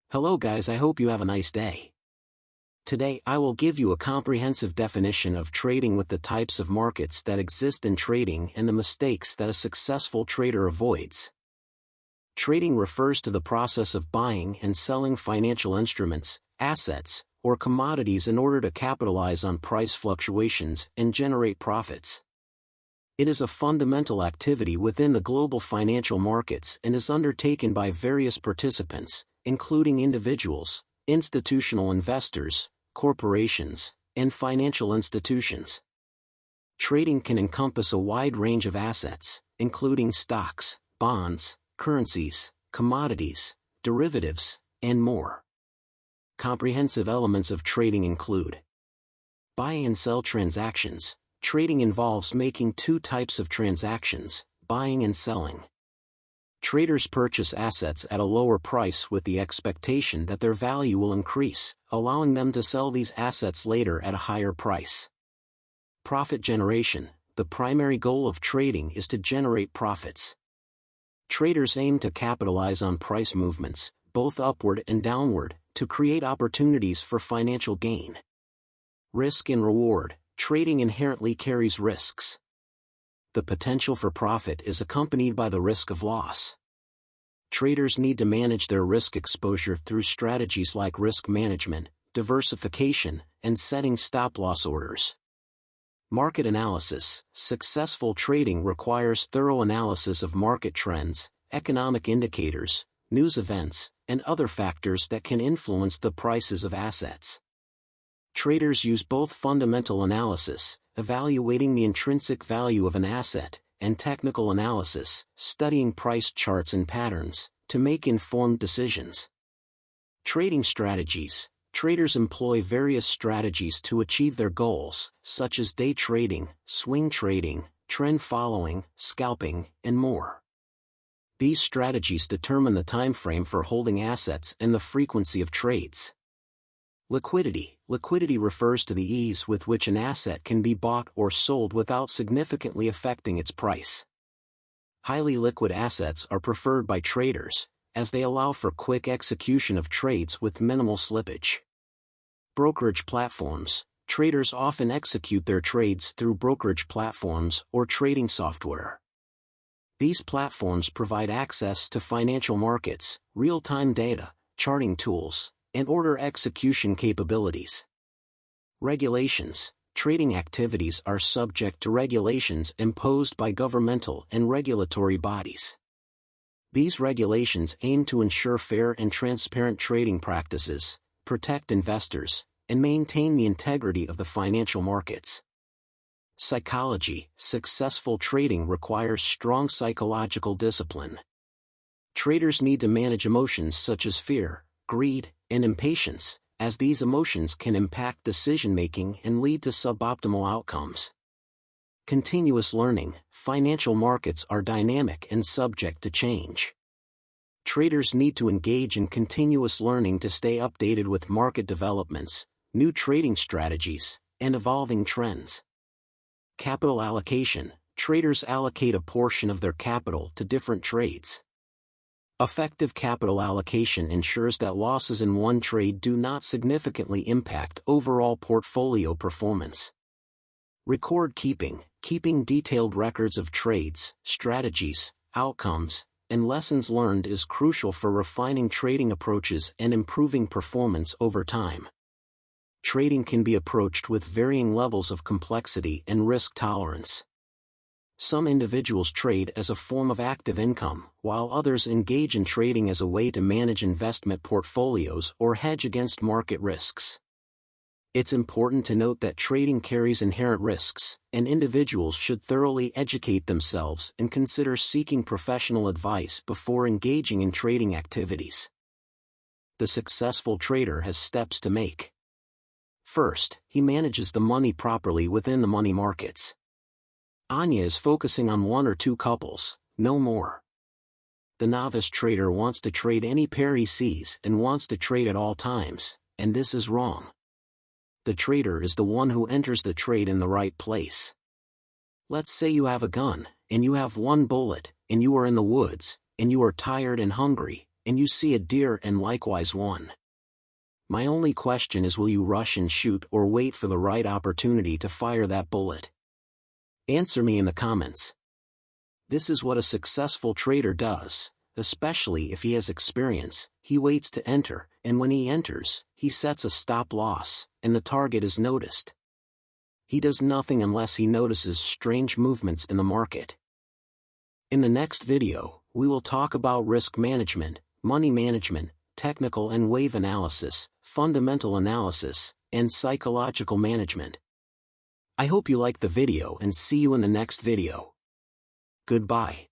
Hello guys, I hope you have a nice day. Today I will give you a comprehensive definition of trading with the types of markets that exist in trading and the mistakes that a successful trader avoids. Trading refers to the process of buying and selling financial instruments, assets, or commodities in order to capitalize on price fluctuations and generate profits. It is a fundamental activity within the global financial markets and is undertaken by various participants, including individuals, institutional investors, corporations, and financial institutions. Trading can encompass a wide range of assets, including stocks, bonds, currencies, commodities, derivatives, and more. Comprehensive elements of trading include buy and sell transactions. Trading involves making two types of transactions, buying and selling. Traders purchase assets at a lower price with the expectation that their value will increase, allowing them to sell these assets later at a higher price. Profit generation. The primary goal of trading is to generate profits. Traders aim to capitalize on price movements, both upward and downward, to create opportunities for financial gain. Risk and reward. Trading inherently carries risks. The potential for profit is accompanied by the risk of loss. Traders need to manage their risk exposure through strategies like risk management, diversification, and setting stop-loss orders. Market analysis. Successful trading requires thorough analysis of market trends, economic indicators, news events, and other factors that can influence the prices of assets. Traders use both fundamental analysis, evaluating the intrinsic value of an asset, and technical analysis, studying price charts and patterns, to make informed decisions. Trading strategies. Traders employ various strategies to achieve their goals, such as day trading, swing trading, trend following, scalping, and more. These strategies determine the time frame for holding assets and the frequency of trades. Liquidity. Liquidity refers to the ease with which an asset can be bought or sold without significantly affecting its price. Highly liquid assets are preferred by traders, as they allow for quick execution of trades with minimal slippage. Brokerage platforms. Traders often execute their trades through brokerage platforms or trading software. These platforms provide access to financial markets, real-time data, charting tools, and order execution capabilities. Regulations. Trading activities are subject to regulations imposed by governmental and regulatory bodies. These regulations aim to ensure fair and transparent trading practices, protect investors, and maintain the integrity of the financial markets. Psychology. Successful trading requires strong psychological discipline. Traders need to manage emotions such as fear, greed, and impatience, as these emotions can impact decision-making and lead to suboptimal outcomes. Continuous learning. Financial markets are dynamic and subject to change. Traders need to engage in continuous learning to stay updated with market developments, new trading strategies, and evolving trends. Capital allocation. Traders allocate a portion of their capital to different trades. Effective capital allocation ensures that losses in one trade do not significantly impact overall portfolio performance. Record keeping. Keeping detailed records of trades, strategies, outcomes, and lessons learned is crucial for refining trading approaches and improving performance over time. Trading can be approached with varying levels of complexity and risk tolerance. Some individuals trade as a form of active income, while others engage in trading as a way to manage investment portfolios or hedge against market risks. It's important to note that trading carries inherent risks, and individuals should thoroughly educate themselves and consider seeking professional advice before engaging in trading activities. The successful trader has steps to make. First, he manages the money properly within the money markets. Anya is focusing on one or two couples, no more. The novice trader wants to trade any pair he sees and wants to trade at all times, and this is wrong. The trader is the one who enters the trade in the right place. Let's say you have a gun, and you have one bullet, and you are in the woods, and you are tired and hungry, and you see a deer and likewise one. My only question is, will you rush and shoot or wait for the right opportunity to fire that bullet? Answer me in the comments. This is what a successful trader does, especially if he has experience. He waits to enter, and when he enters, he sets a stop loss, and the target is noticed. He does nothing unless he notices strange movements in the market. In the next video, we will talk about risk management, money management, technical and wave analysis, fundamental analysis, and psychological management. I hope you liked the video and see you in the next video. Goodbye.